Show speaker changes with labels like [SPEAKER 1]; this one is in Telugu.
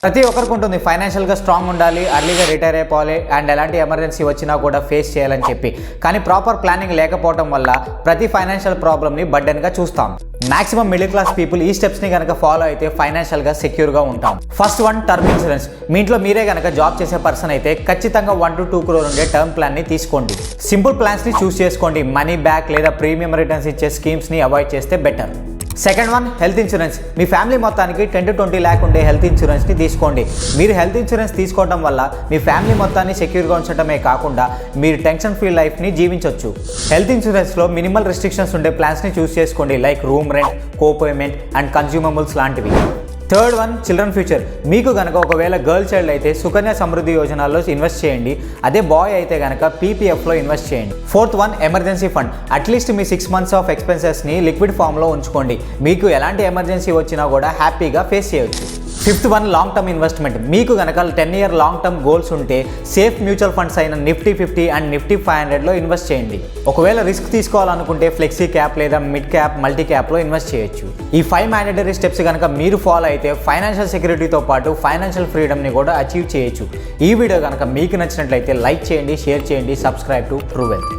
[SPEAKER 1] ప్రతి ఒక్కరికి ఉంటుంది ఫైనాన్షియల్గా స్ట్రాంగ్ ఉండాలి, అర్లీగా రిటైర్ అయిపోవాలి అండ్ ఎలాంటి ఎమర్జెన్సీ వచ్చినా కూడా ఫేస్ చేయాలని చెప్పి. కానీ ప్రాపర్ ప్లానింగ్ లేకపోవడం వల్ల ప్రతి ఫైనాన్షియల్ ప్రాబ్లమ్ని బర్డెన్గా చూస్తాం. మాక్సిమం మిడిల్ క్లాస్ పీపుల్ ఈ స్టెప్స్ని కనుక ఫాలో అయితే ఫైనాన్షియల్గా సెక్యూర్గా ఉంటాం. First one, term insurance. మీ ఇంట్లో మీరే కనుక జాబ్ చేసే పర్సన్ అయితే ఖచ్చితంగా 1 to 2 crore ఉండే టర్మ్ ప్లాన్ని తీసుకోండి. సింపుల్ ప్లాన్స్ని చూస్ చేసుకోండి. మనీ బ్యాక్ లేదా ప్రీమియం రిటర్న్స్ ఇచ్చే స్కీమ్స్ని అవాయిడ్ చేస్తే better. Second one, health insurance. మీ ఫ్యామిలీ మొత్తానికి 10 to 20 lakh ఉండే హెల్త్ ఇన్సూరెన్స్ని తీసుకోండి. మీరు హెల్త్ ఇన్సూరెన్స్ తీసుకోవడం వల్ల మీ ఫ్యామిలీ మొత్తాన్ని సెక్యూర్గా ఉంచడమే కాకుండా మీరు టెన్షన్ ఫ్రీ లైఫ్ని జీవించవచ్చు. హెల్త్ ఇన్సూరెన్స్లో మినిమల్ రెస్ట్రిక్షన్స్ ఉండే ప్లాన్స్ని చూస్ చేసుకోండి, like room rent, copayment and consumables లాంటివి. Third one, children future. మీకు కనుక ఒకవేళ గర్ల్ చైల్డ్ అయితే సుకన్య సమృద్ధి యోజనలో ఇన్వెస్ట్ చేయండి. అదే బాయ్ అయితే కనుక పీపీఎఫ్లో ఇన్వెస్ట్ చేయండి. Fourth one, emergency fund. At least మీ 6 months ఆఫ్ ఎక్స్పెన్సెస్ని లిక్విడ్ ఫామ్లో ఉంచుకోండి. మీకు ఎలాంటి ఎమర్జెన్సీ వచ్చినా కూడా హ్యాపీగా ఫేస్ చేయవచ్చు. Fifth one, long term investment. మీకు కనుక 10-year లాంగ్ టర్మ్ గోల్స్ ఉంటే సేఫ్ మ్యూచువల్ ఫండ్స్ అయిన నిఫ్టీ 50 అండ్ నిఫ్టీ 500లో ఇన్వెస్ట్ చేయండి. ఒకవేళ రిస్క్ తీసుకోవాలనుకుంటే ఫ్లెక్సీ క్యాప్ లేదా మిడ్ క్యాప్, మల్టీ క్యాప్లో ఇన్వెస్ట్ చేయొచ్చు. ఈ 5 mandatory స్టెప్స్ కనుక మీరు ఫాలో అయితే ఫైనాన్షియల్ సెక్యూరిటీతో పాటు ఫైనాన్షియల్ ఫ్రీడమ్ని కూడా అచీవ్ చేయొచ్చు. ఈ వీడియో కనుక మీకు నచ్చినట్లయితే లైక్ చేయండి, షేర్ చేయండి, సబ్స్క్రైబ్ టు ట్రూ వెల్త్.